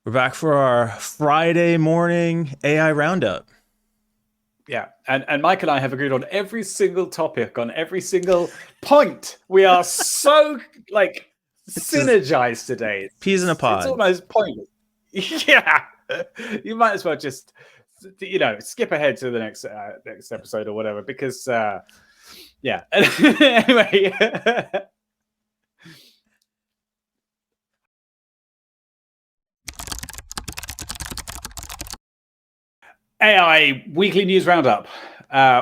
We're back for our Friday morning AI roundup. Yeah, and Mike and I have agreed on every single topic, on every single point. We are so It's just synergized today. peas in a It's pod. almost pointless. Yeah, you might as well just skip ahead to the next episode or whatever because yeah. Anyway. AI weekly news roundup.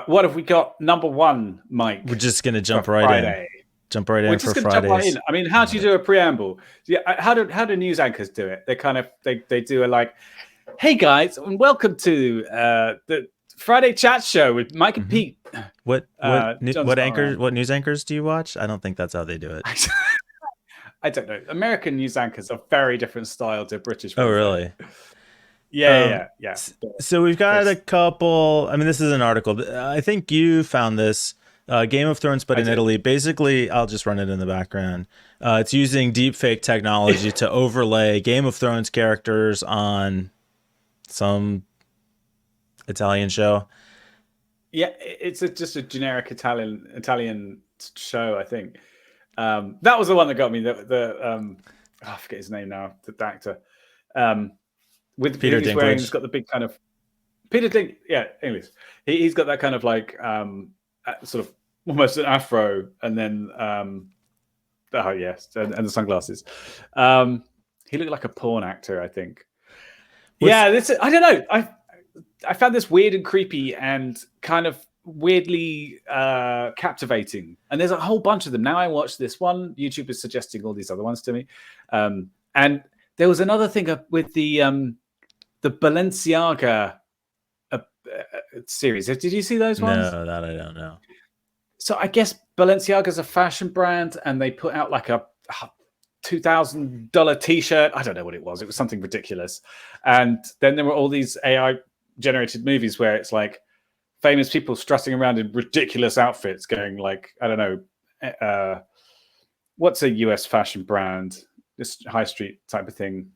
What have we got? Number one, Mike. We're just gonna jump right in. Jump right in. We're just going to jump right in. I mean, how do you do a preamble? Yeah, how do news anchors do it? They kind of they do a like, hey guys, and welcome to the Friday chat show with Mike and Pete. What news anchors do you watch? I don't think that's how they do it. I don't know. American news anchors are very different style to British ones. Oh, really? Yeah. So we've got a couple. I mean, this is an article. I think you found this. Game of Thrones, but in Italy. Basically, I'll just run it in the background. It's using deepfake technology to overlay Game of Thrones characters on some Italian show. Yeah, it's just a generic Italian show, I think. That was the one that got me. I forget his name now. The actor. With Peter Dinklage. He's got the big kind of Peter Dinklage. Yeah, English. He's got that kind of like sort of almost an afro, and then oh yes, and the sunglasses. He looked like a porn actor, I think. I don't know. I found this weird and creepy and kind of weirdly captivating. And there's a whole bunch of them. Now I watch this one. YouTube is suggesting all these other ones to me. And there was another thing with the Balenciaga series. Did you see those ones? No, that I don't know. So I guess Balenciaga's a fashion brand, and they put out like a $2,000 T-shirt. I don't know what it was. It was something ridiculous. And then there were all these AI-generated movies where it's like famous people strutting around in ridiculous outfits, going like, I don't know, what's a US fashion brand? This high street type of thing.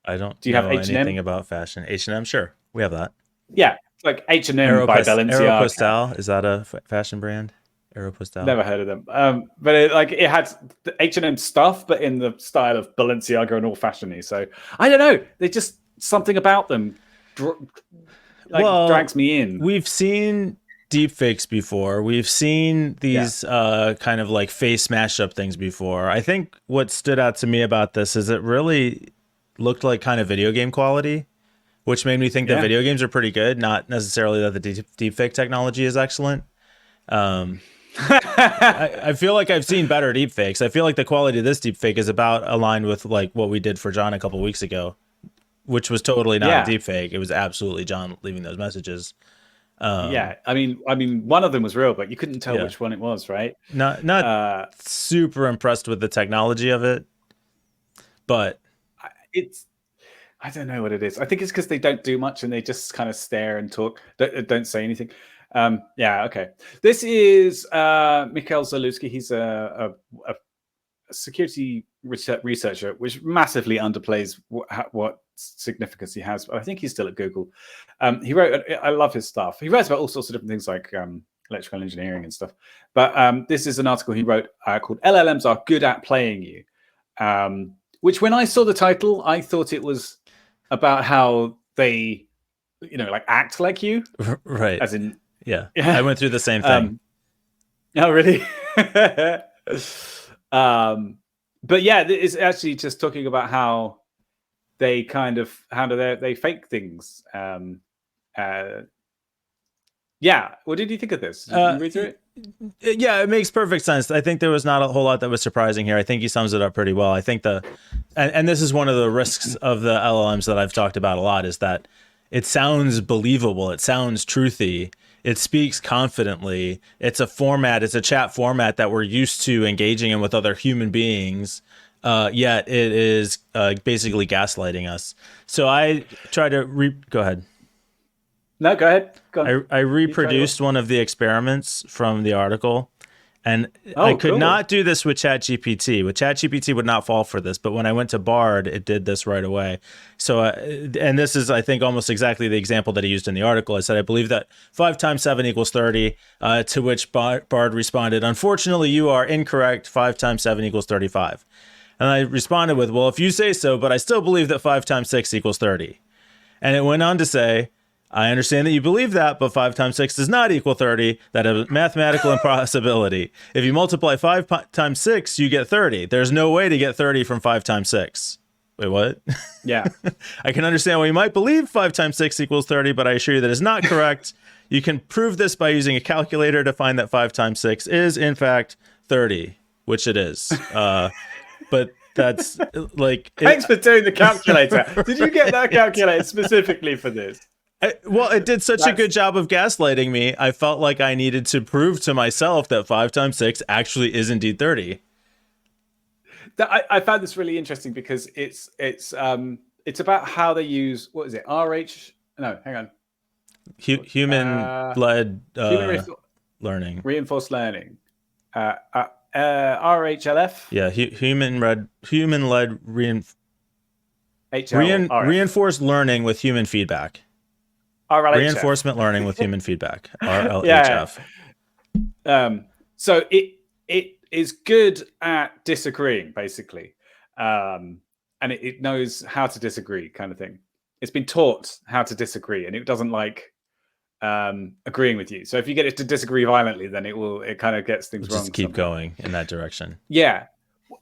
I don't. Do you have H&M? Anything about fashion? H&M, sure, we have that. Yeah. Like H&M by Balenciaga. Aeropostale, is that a fashion brand? Aeropostale. Never heard of them. But it had the H&M stuff, but in the style of Balenciaga and all fashiony. So I don't know. They just something about them drags me in. We've seen deepfakes before. We've seen these kind of like face mashup things before. I think what stood out to me about this is it really looked like kind of video game quality, which made me think that video games are pretty good, not necessarily that the deepfake technology is excellent. I feel like I've seen better deepfakes. I feel like the quality of this deepfake is about aligned with like what we did for John a couple weeks ago, which was totally not a deepfake. It was absolutely John leaving those messages. I mean, one of them was real, but you couldn't tell which one it was, right? Not super impressed with the technology of it, but I don't know what it is. I think it's because they don't do much and they just kind of stare and talk. Don't say anything. Okay. This is Mikhail Zalewski. He's a security researcher, which massively underplays what significance he has. But I think he's still at Google. He wrote. I love his stuff. He writes about all sorts of different things like electrical engineering and stuff. But this is an article he wrote called "LLMs Are Good at Playing You," which when I saw the title, I thought it was about how they, like act like you, right? As in, I went through the same thing. Oh, really? But yeah, it's actually just talking about how they kind of they fake things. What did you think of this? Did you read through it? Yeah, it makes perfect sense. I think there was not a whole lot that was surprising here. I think he sums it up pretty well. I think and this is one of the risks of the LLMs that I've talked about a lot, is that it sounds believable. It sounds truthy. It speaks confidently. It's a chat format that we're used to engaging in with other human beings. Yet it is basically gaslighting us. So I try to go ahead. No, go ahead. Go on. I reproduced one of the experiments from the article, And I Oh, could cool. not do this with ChatGPT. With ChatGPT would not fall for this, but when I went to Bard, it did this right away. So, and this is, I think, almost exactly the example that he used in the article. I said, I believe that 5 times 7 equals 30, to which Bard responded, unfortunately, you are incorrect. 5 times 7 equals 35. And I responded with, well, if you say so, but I still believe that 5 times 6 equals 30. And it went on to say, I understand that you believe that, but 5 times 6 does not equal 30. That is a mathematical impossibility. If you multiply 5 times 6, you get 30. There's no way to get 30 from 5 times 6. Wait, what? Yeah. I can understand why you might believe 5 times 6 equals 30, but I assure you that is not correct. You can prove this by using a calculator to find that 5 times 6 is, in fact, 30, which it is. But that's like... Thanks for doing the calculator. Did you get that calculator specifically for this? Well, it did such a good job of gaslighting me. I felt like I needed to prove to myself that 5 times 6 actually is indeed 30. I found this really interesting because it's about how they use, what is it? No, hang on. Human-led learning. Reinforced learning. RHLF? Yeah, human-led reinforced learning with human feedback. RLHF. Reinforcement learning with human feedback. RLHF. So it is good at disagreeing, basically, and it knows how to disagree, kind of thing. It's been taught how to disagree, and it doesn't like agreeing with you. So if you get it to disagree violently, then it kind of gets things wrong. Just keep going in that direction. Yeah.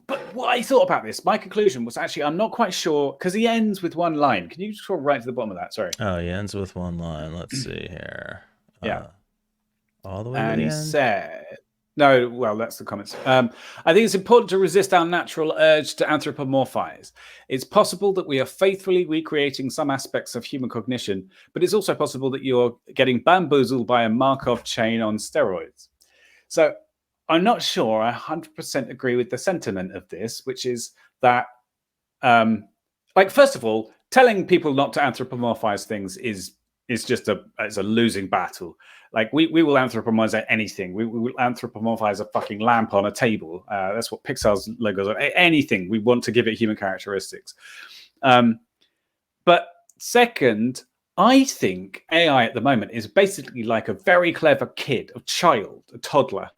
But what I thought about this, my conclusion was actually, I'm not quite sure, because he ends with one line. Can you scroll right to the bottom of that? Sorry. Oh, he ends with one line. Let's see here. Yeah. All the way and to the he end? said, no, well, that's the comments. I think it's important to resist our natural urge to anthropomorphize. It's possible that we are faithfully recreating some aspects of human cognition, but it's also possible that you're getting bamboozled by a Markov chain on steroids. So I'm not sure I 100% agree with the sentiment of this, which is that, first of all, telling people not to anthropomorphize things is just a losing battle. Like we will anthropomorphize anything. We will anthropomorphize a fucking lamp on a table. That's what Pixar's logos are. Anything. We want to give it human characteristics. But second, I think AI at the moment is basically like a very clever kid, a child, a toddler.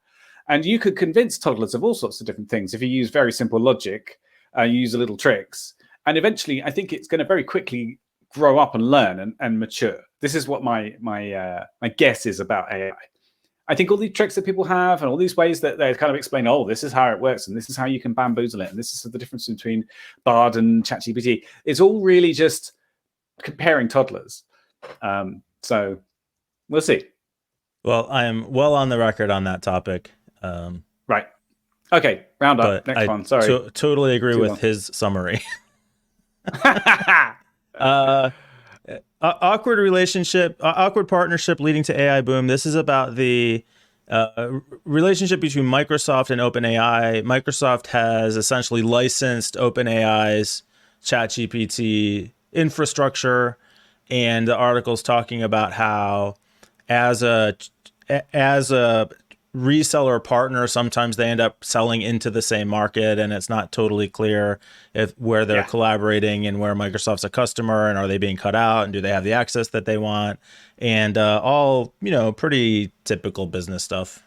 And you could convince toddlers of all sorts of different things if you use very simple logic, you use a little tricks. And eventually, I think it's going to very quickly grow up and learn and mature. This is what my guess is about AI. I think all these tricks that people have and all these ways that they kind of explain, oh, this is how it works and this is how you can bamboozle it and this is the difference between Bard and ChatGPT. It's all really just comparing toddlers. So we'll see. Well, I am well on the record on that topic. Right. Okay. Round up. Next one. Sorry. Totally agree with his summary. Awkward partnership leading to AI boom. This is about the relationship between Microsoft and OpenAI. Microsoft has essentially licensed OpenAI's ChatGPT infrastructure, and the article's talking about how as a reseller partner, sometimes they end up selling into the same market, and it's not totally clear where they're collaborating and where Microsoft's a customer, and are they being cut out, and do they have the access that they want, and all pretty typical business stuff.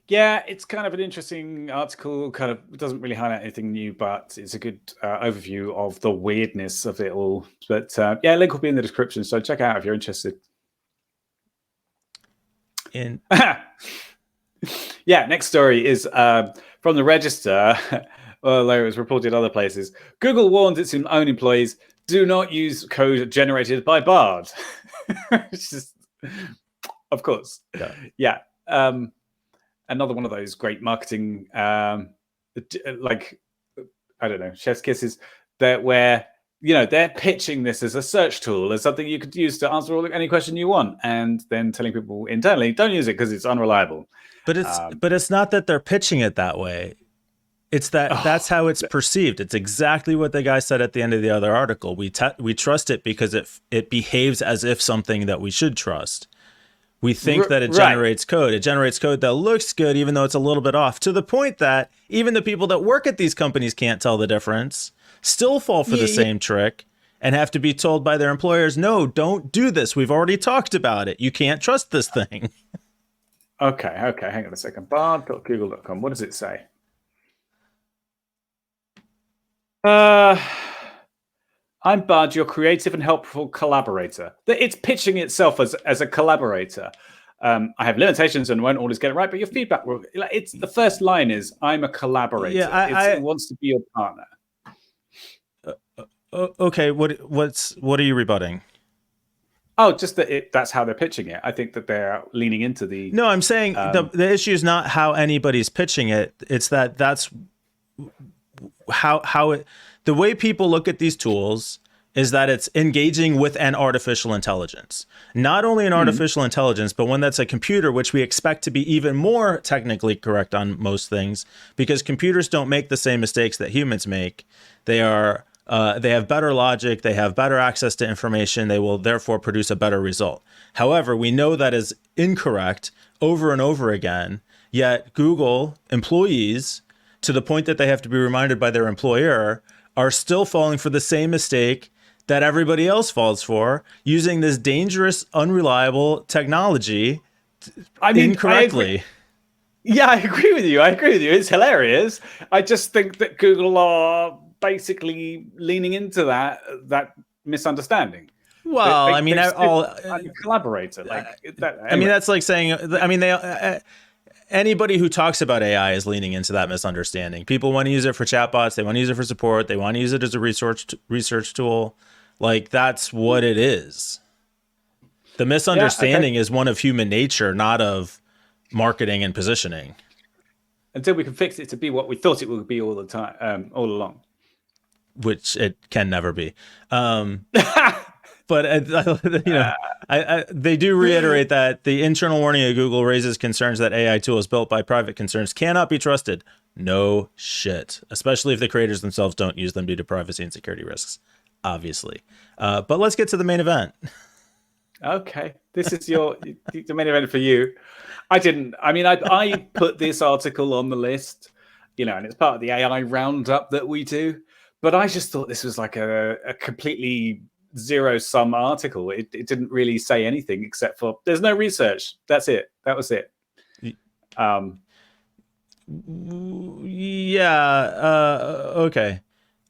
Yeah, it's kind of an interesting article. Kind of doesn't really highlight anything new, but it's a good overview of the weirdness of it all. But link will be in the description, so check it out if you're interested. Next story is from the Register, although it was reported other places. Google warns its own employees, do not use code generated by Bard. It's just, of course. Yeah. Another one of those great marketing, I don't know, chef's kisses, where they're pitching this as a search tool, as something you could use to answer any question you want, and then telling people internally, don't use it because it's unreliable. But it's not that they're pitching it that way. It's that's how it's perceived. It's exactly what the guy said at the end of the other article. We trust it because it behaves as if something that we should trust. We think that it Right. generates code. It generates code that looks good, even though it's a little bit off, to the point that even the people that work at these companies can't tell the difference, still fall for the Yeah. same trick, and have to be told by their employers, no, don't do this. We've already talked about it. You can't trust this thing. Okay. Okay. Hang on a second. Bard.google.com. What does it say? Uh, I'm Bud, your creative and helpful collaborator. It's pitching itself as a collaborator. I have limitations and won't always get it right, but your feedback will. It's the first line is I'm a collaborator. Yeah, It wants to be your partner. Okay, what are you rebutting? Oh, just that that's how they're pitching it. I think that they're leaning into the. No, I'm saying the issue is not how anybody's pitching it. It's that's how it, the way people look at these tools is that it's engaging with an artificial intelligence. Not only an artificial intelligence, but one that's a computer, which we expect to be even more technically correct on most things, because computers don't make the same mistakes that humans make. They have better logic, they have better access to information, they will therefore produce a better result. However, we know that is incorrect over and over again, yet Google employees, to the point that they have to be reminded by their employer, are still falling for the same mistake that everybody else falls for, using this dangerous, unreliable technology incorrectly. I agree with you. It's hilarious. I just think that Google are basically leaning into that misunderstanding. Well, I mean, I'm a collaborator. Anyway. I mean, that's like saying, I mean, anybody who talks about AI is leaning into that misunderstanding. People want to use it for chatbots. They want to use it for support. They want to use it as a research tool. Like, that's what it is. The misunderstanding is one of human nature, not of marketing and positioning. Until we can fix it to be what we thought it would be all the time, all along. Which it can never be. But they do reiterate that the internal warning of Google raises concerns that AI tools built by private concerns cannot be trusted. No shit, especially if the creators themselves don't use them due to privacy and security risks, obviously. But let's get to the main event. Okay, this is the main event for you. I put this article on the list, and it's part of the AI roundup that we do. But I just thought this was like a completely zero-sum article. It didn't really say anything except for there's no research. That's it. That was it. Yeah. Okay.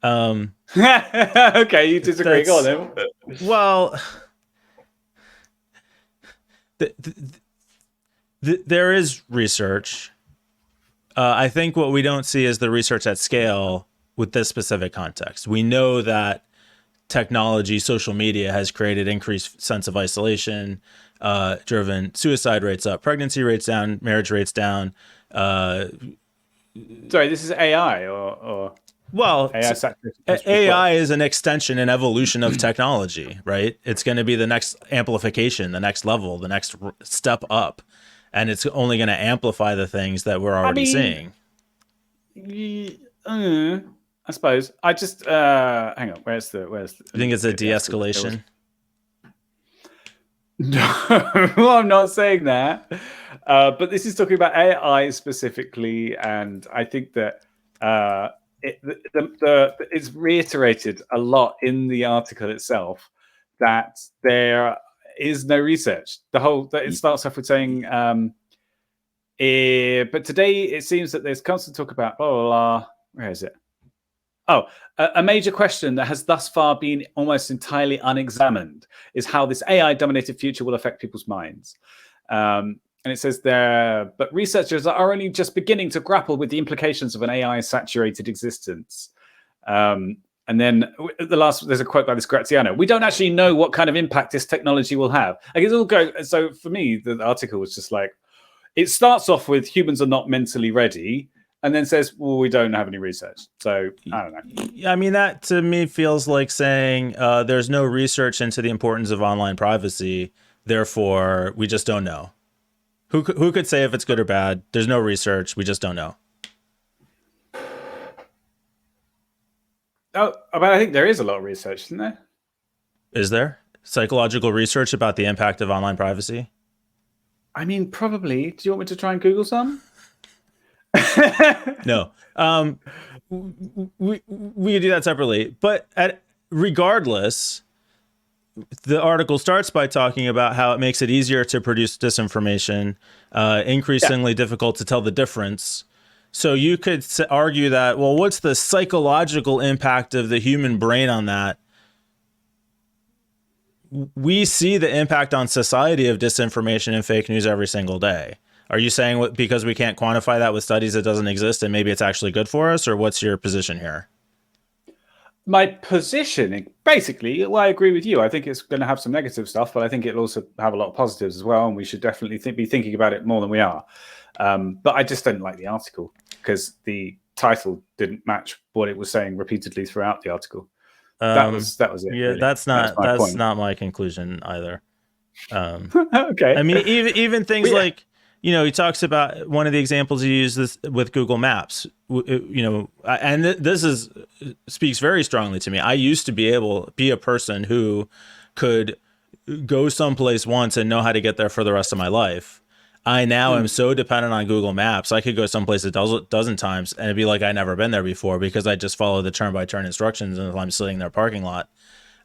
Okay, you disagree. Go on then. Well, there is research. I think what we don't see is the research at scale with this specific context. We know that technology, social media has created increased sense of isolation, driven suicide rates up, pregnancy rates down, marriage rates down. Sorry, this is AI or well, AI is an extension and evolution of technology, right? It's going to be the next amplification, the next level, the next step up, and it's only going to amplify the things that we're already seeing. I suppose. I just hang on. Where's the? You think it's a de-escalation? No, I'm not saying that. But this is talking about AI specifically, and I think that it's reiterated a lot in the article itself that there is no research. It starts off with saying, but today it seems that there's constant talk about blah blah blah. Where is it? Oh, a major question that has thus far been almost entirely unexamined is how this AI-dominated future will affect people's minds. And it says there, but researchers are only just beginning to grapple with the implications of an AI-saturated existence. And then there's a quote by this Graziano. We don't actually know what kind of impact this technology will have. Like it's all going. So for me, the article was just like, it starts off with humans are not mentally ready, and then says, well, we don't have any research. So I don't know. I mean, that to me feels like saying there's no research into the importance of online privacy. Therefore, we just don't know. Who could say if it's good or bad? There's no research. We just don't know. Oh, but I think there is a lot of research, isn't there? Is there psychological research about the impact of online privacy? I mean, probably. Do you want me to try and Google some? No. We could do that separately. But regardless, the article starts by talking about how it makes it easier to produce disinformation, Yeah. increasingly difficult to tell the difference. So you could argue that, well, what's the psychological impact of the human brain on that? We see the impact on society of disinformation and fake news every single day. Are you saying because we can't quantify that with studies it doesn't exist and maybe it's actually good for us, or what's your position here? My position, basically, well, I agree with you. I think it's going to have some negative stuff, but I think it'll also have a lot of positives as well. And we should definitely be thinking about it more than we are. But I just don't like the article because the title didn't match what it was saying repeatedly throughout the article. That was it. Yeah, Really, that was my that's point. not my conclusion either. Okay. I mean, even things Well, yeah. like, he talks about one of the examples he used this with Google Maps. And this is speaks very strongly to me. I used to be a person who could go someplace once and know how to get there for the rest of my life. I now am so dependent on Google Maps. I could go someplace a dozen times and it'd be like I'd never been there before because I just follow the turn by turn instructions and if I'm sitting in their parking lot.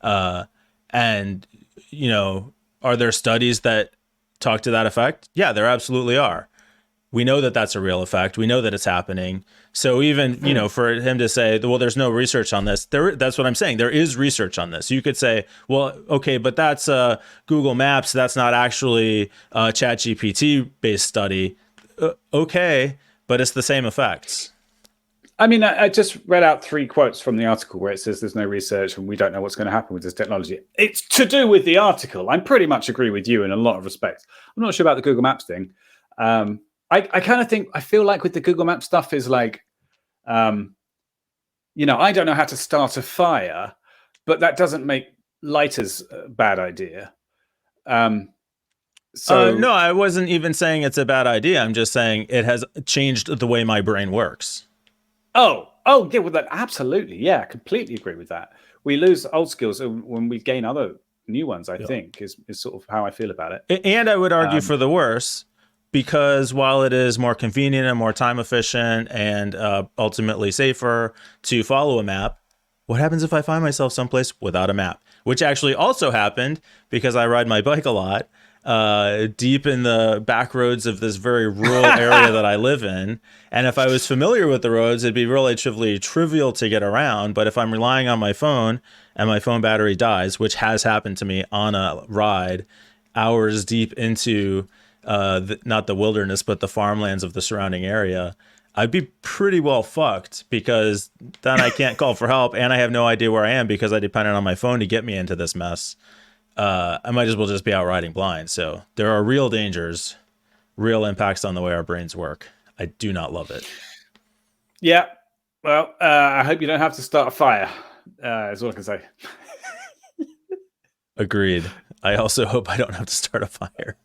And are there studies that talk to that effect? Yeah, there absolutely are. We know that that's a real effect. We know that it's happening. So even, for him to say, well, there's no research on this, that's what I'm saying. There is research on this. You could say, well, okay, but that's Google Maps. That's not actually a ChatGPT based study. Okay, but it's the same effects. I mean, I just read out 3 quotes from the article where it says there's no research and we don't know what's going to happen with this technology. It's to do with the article. I pretty much agree with you in a lot of respects. I'm not sure about the Google Maps thing. I kind of think, I feel like with the Google Maps stuff is like, I don't know how to start a fire, but that doesn't make lighters a bad idea. No, So, I wasn't even saying it's a bad idea. I'm just saying it has changed the way my brain works. yeah, well, that absolutely, yeah, completely agree with that. We lose old skills when we gain other new ones. I Yeah. think is sort of how I feel about it. And I would argue for the worse, because while it is more convenient and more time efficient and ultimately safer to follow a map, what happens if I find myself someplace without a map? Which actually also happened because I ride my bike a lot, deep in the back roads of this very rural area that I live in. And if I was familiar with the roads, it'd be relatively trivial to get around. But if I'm relying on my phone and my phone battery dies, which has happened to me on a ride, hours deep into not the wilderness, but the farmlands of the surrounding area, I'd be pretty well fucked because then I can't call for help and I have no idea where I am because I depended on my phone to get me into this mess. I might as well just be out riding blind. So there are real dangers, real impacts on the way our brains work. I do not love it. Yeah. Well, I hope you don't have to start a fire. Is all I can say. Agreed. I also hope I don't have to start a fire.